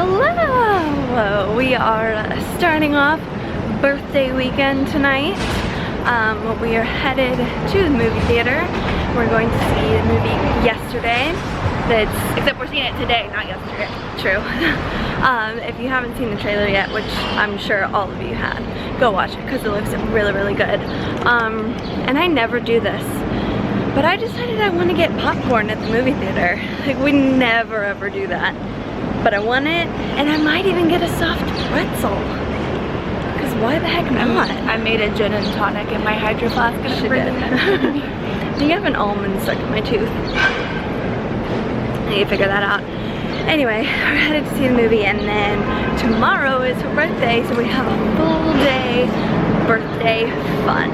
Hello! We are starting off birthday weekend tonight. We are headed to the movie theater. We're going to see the movie Yesterday. Except we're seeing it today, not yesterday. True. If you haven't seen the trailer yet, which I'm sure all of you had, go watch it because it looks really, really good. And I never do this, but I decided I want to get popcorn at the movie theater. Like, we never ever do that. But I want it, and I might even get a soft pretzel. Because why the heck not? I made a gin and tonic in my Hydro Flask and I bring it. I think I have an almond stuck in my tooth. I need to figure that out. Anyway, we're headed to see the movie, and then tomorrow is her birthday, so we have a full day birthday fun.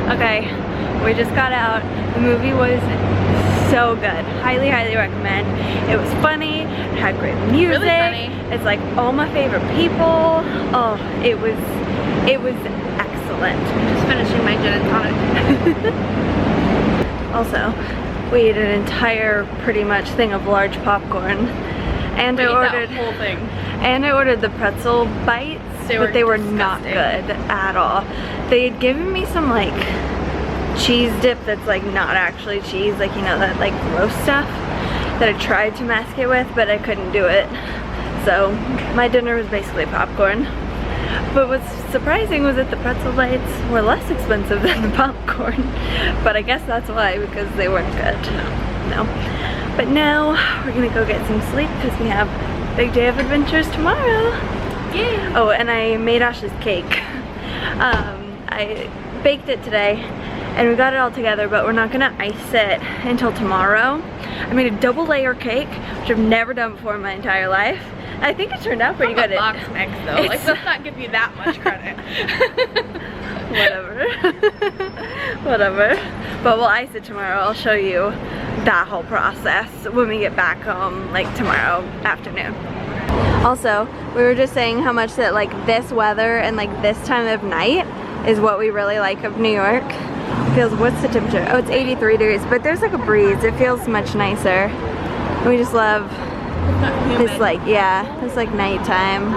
Okay, we just got out. The movie was so good. Highly, highly recommend. It was funny. It had great music. Really funny. It's like all my favorite people. Oh, it was excellent. Just finishing my gin and tonic. Also, we ate an entire pretty much thing of large popcorn. And I ordered the whole thing. And I ordered the pretzel bites, but they were not good at all. They had given me some like cheese dip that's like not actually cheese, like, you know, that like gross stuff that I tried to mask it with, but I couldn't do it. So my dinner was basically popcorn. But what's surprising was that the pretzel bites were less expensive than the popcorn. But I guess that's why, because they weren't good. No. But now we're gonna go get some sleep because we have a big day of adventures tomorrow. Yay! Oh, and I made Ashley's cake. I baked it today and we got it all together, but we're not gonna ice it until tomorrow. I made a double layer cake, which I've never done before in my entire life. I think it turned out pretty good. Box mix though, like, let's not give you that much credit. Whatever. But we'll ice it tomorrow. I'll show you that whole process when we get back home, like tomorrow afternoon. Also, we were just saying how much that like this weather and like this time of night is what we really like of New York. It feels, what's the temperature? Oh, it's 83 degrees, but there's like a breeze. It feels much nicer. And we just love this, like, yeah, it's like nighttime.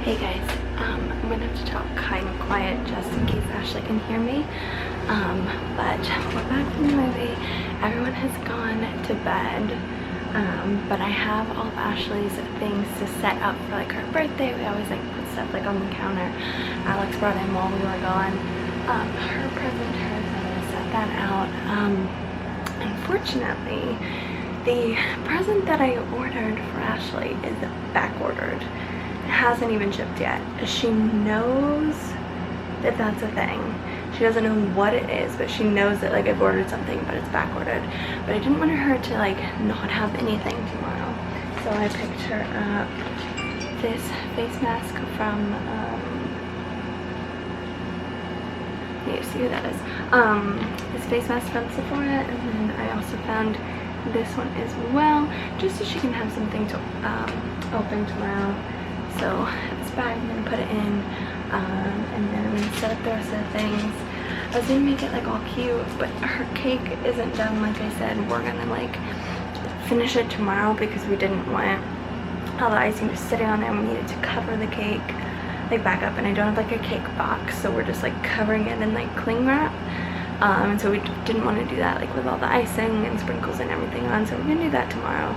Hey guys, I'm gonna have to talk kind of quiet just in case Ashley can hear me. But we're back from the movie. Everyone has gone to bed. But I have all of Ashley's things to set up for like her birthday. We always like put stuff like on the counter. Alex brought in while we were gone. Her present, hers, I'm gonna set that out. Unfortunately, the present that I ordered for Ashley is back ordered. It hasn't even shipped yet. She knows that that's a thing. She doesn't know what it is, but she knows that like I've ordered something, but it's back ordered. But I didn't want her to like not have anything tomorrow. So I picked her up this face mask from, you see who that is. This face mask from Sephora, and then I also found this one as well, just so she can have something to open tomorrow. So this bag, I'm gonna put it in, and then I'm gonna set up the rest of the things. I was gonna make it like all cute, but her cake isn't done. Like I said, we're gonna like finish it tomorrow because we didn't want all the icing just sitting on there. We needed to cover the cake like back up, and I don't have like a cake box, so we're just like covering it in like cling wrap. And so we didn't want to do that like with all the icing and sprinkles and everything on, so we're gonna do that tomorrow.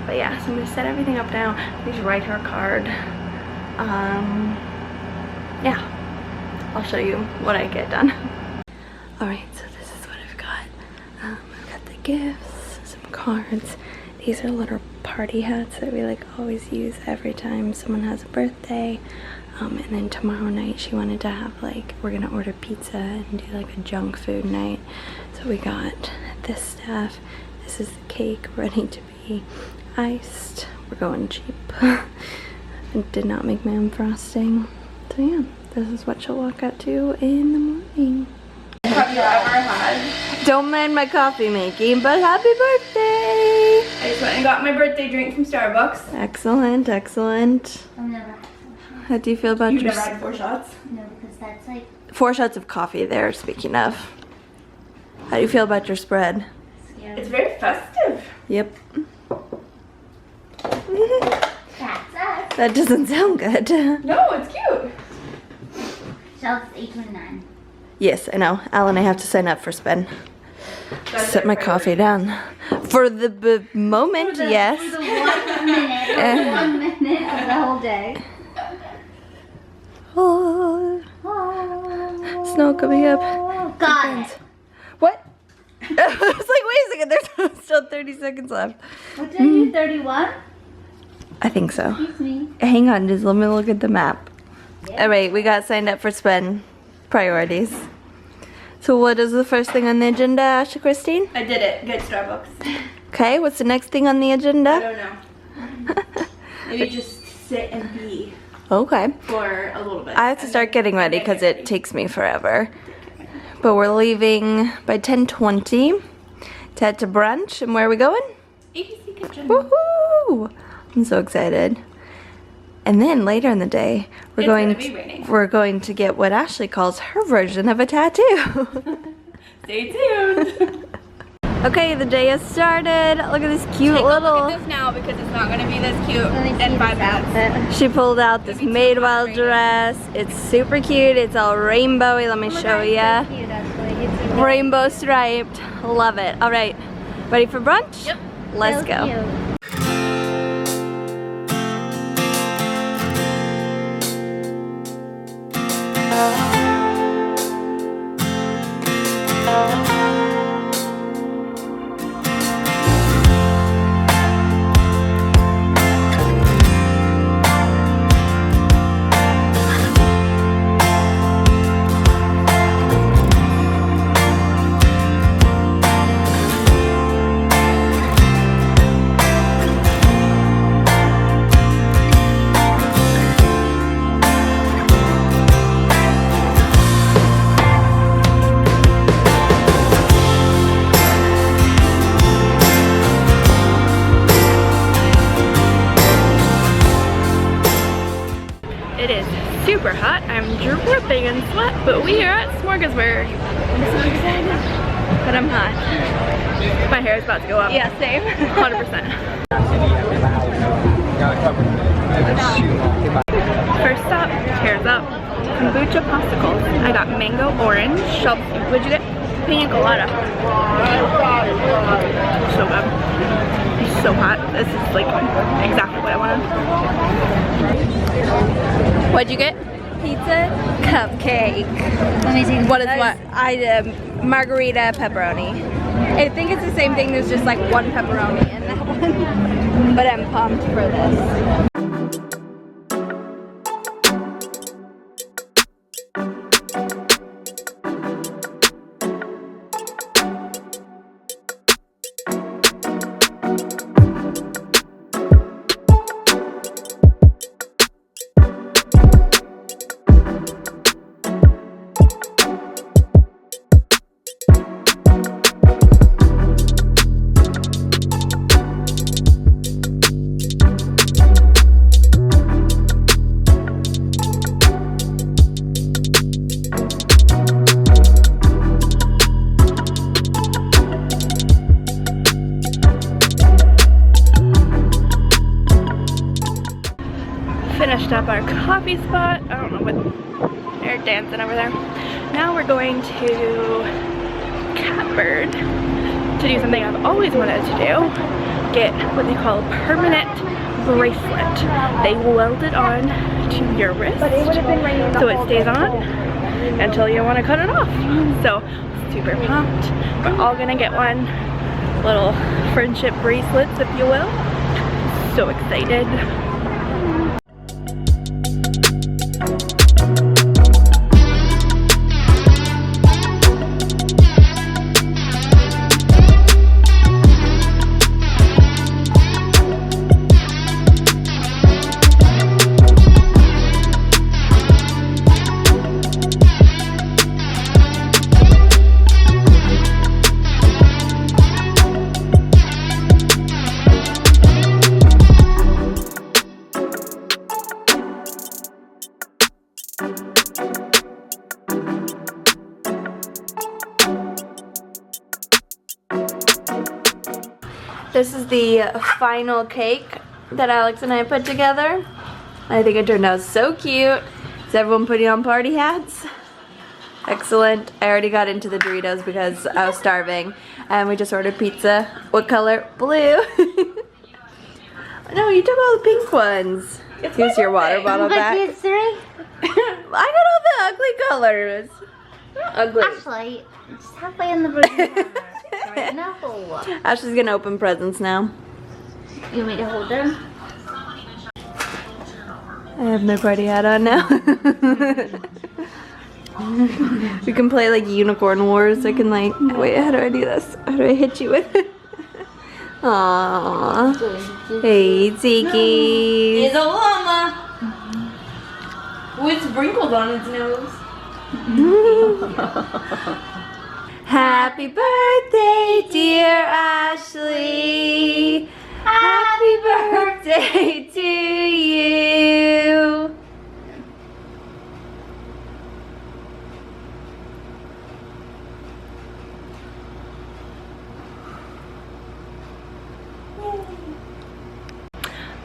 But yeah, so I'm gonna set everything up now. Please write her a card. Yeah, I'll show you what I get done. Alright, so this is what I've got. I've got the gifts, some cards. These are little party hats that we like always use every time someone has a birthday. And then tomorrow night she wanted to have like, we're gonna order pizza and do like a junk food night. So we got this stuff. This is the cake ready to be iced. We're going cheap. I did not make my own frosting. So yeah, this is what she'll walk out to in the morning. Have you ever had? Don't mind my coffee making, but happy birthday! I just went and got my birthday drink from Starbucks. Excellent, excellent. I've never. How do you feel about You've your... never had 4 shots? No, because That's like 4 shots of coffee there, speaking of. How do you feel about your spread? scary. It's very festive. Yep. That's us. That doesn't sound good. No, it's cute. Shelbs 829. Yes, I know. Alan, I have to sign up for spin. Set my coffee down. For the moment, yes. For the 1 minute of the whole day. Oh, Oh. snow coming up. Got it. What? I was like, wait a second, there's still 30 seconds left. What did you do? 31? I think so. Excuse me. Hang on, just let me look at the map. Yeah. Alright, we got signed up for spin. Priorities. So what is the first thing on the agenda, Ashley Christine? I did it. Good Starbucks. Okay, what's the next thing on the I agenda? don't know. Maybe just sit and be Okay. for a little bit. I have to start getting ready because it takes me forever. But we're leaving by 10:20 to head to brunch. And where are we going? ABC Kitchen. Woohoo! I'm so excited. And then later in the day, It's gonna be raining. we're going to get what Ashley calls her version of a tattoo. Stay tuned. Okay, the day has started. Look at this cute Take a little. look at this now because it's not going to be this cute Let me see in 5 this minutes. She pulled out this Maybe Madewell tomorrow. dress. It's super cute. It's all rainbowy. Let me show ya. So cute, actually. It's so Rainbow striped. Love it. All right, ready for brunch? Yep. Let's go. cute. It is super hot. I'm dripping in sweat, but we are at Smorgasburg. I'm so excited. But I'm hot. My hair is about to go up. Yeah, same. 100%. First stop, Tears Up. Kombucha popsicles. I got mango orange. Shelbs, what'd you get? Pina colada. So good. It's so hot. This is like exactly what I wanted. What'd you get? Pizza cupcake. Let me see. What is what? Margarita pepperoni. I think it's the same thing. There's just like one pepperoni in that one. But I'm pumped for this. Finished up our coffee spot. I don't know what they're dancing over there. Now we're going to Catbird to do something I've always wanted to do. Get what they call a permanent bracelet. They weld it on to your wrist so it stays on until you want to cut it off. So super pumped. We're all gonna get one. Little friendship bracelets, if you will. So excited. This is the final cake that Alex and I put together. I think it turned out so cute. Is everyone putting on party hats? Excellent. I already got into the Doritos because I was starving. And we just ordered pizza. What color? Blue. No, you took all the pink ones. Here's your water bottle back. These three? I got all the ugly colors. Ugly. Actually, it's halfway in the room. Right now. Ashley's gonna open presents now. You want me to hold them? I have no party hat on now. We can play like Unicorn Wars. I can like, wait, how do I do this? How do I hit you with it? Aww. Hey, Tiki. He's a llama. With sprinkles on its nose. Happy birthday, dear Ashley. Happy birthday to you.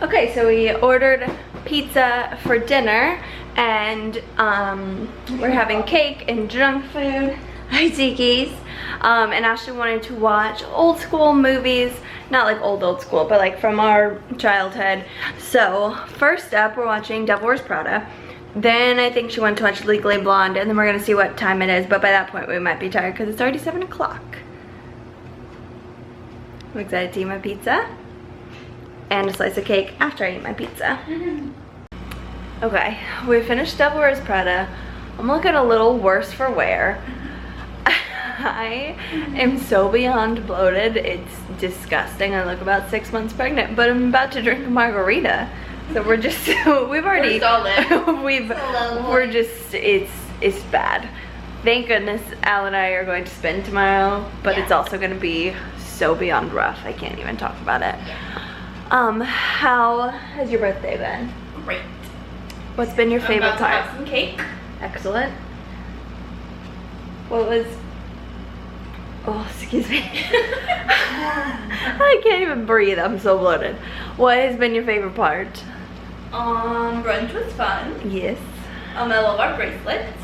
Okay, so we ordered pizza for dinner, and we're having cake and junk food. Hi, Tiki's. And Ashley wanted to watch old school movies, not like old school, but like from our childhood. So first up, we're watching Devil Wears Prada. Then I think she wanted to watch Legally Blonde, and then we're gonna see what time it is. But by that point, we might be tired because it's already 7 o'clock. I'm excited to eat my pizza and a slice of cake after I eat my pizza. Okay, we finished Devil Wears Prada. I'm looking a little worse for wear. I am so beyond bloated, it's disgusting. I look about 6 months pregnant, but I'm about to drink a margarita. So we're just, we've already, we're just, it's bad. Thank goodness Al and I are going to spin tomorrow, but it's also gonna be so beyond rough. I can't even talk about it. How has your birthday been? Great. What's been your favorite I'm about to part? have some cake. Excellent. What was, oh, excuse me. I can't even breathe, I'm so bloated. What has been your favorite part? Brunch was fun. Yes. I love our bracelets.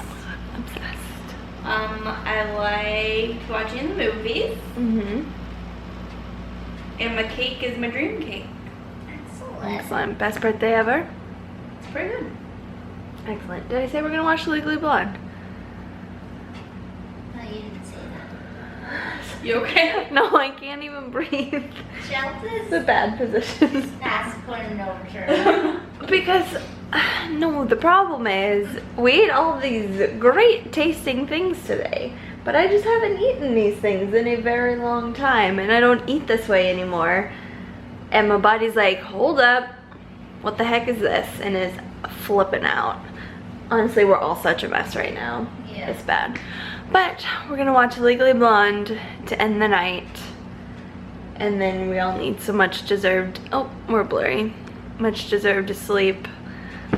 Obsessed. I liked watching the movies. Mm-hmm. And my cake is my dream cake. Excellent. Best birthday ever? It's pretty good. Excellent. Did I say we're gonna watch Legally Blonde? No, you didn't say that. You okay? No, I can't even breathe. Shelbs It's a bad position. ask for no turn. Because, no, the problem is we ate all these great tasting things today, but I just haven't eaten these things in a very long time, and I don't eat this way anymore. And my body's like, hold up, what the heck is this? And is flipping out. Honestly, we're all such a mess right now. Yeah. It's bad. But we're gonna watch Legally Blonde to end the night. And then we all need so much deserved, oh, we're blurry. Much deserved sleep.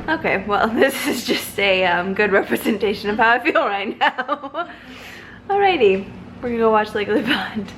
Okay, well, this is just a good representation of how I feel right now. Alrighty, we're gonna go watch Legally Blonde.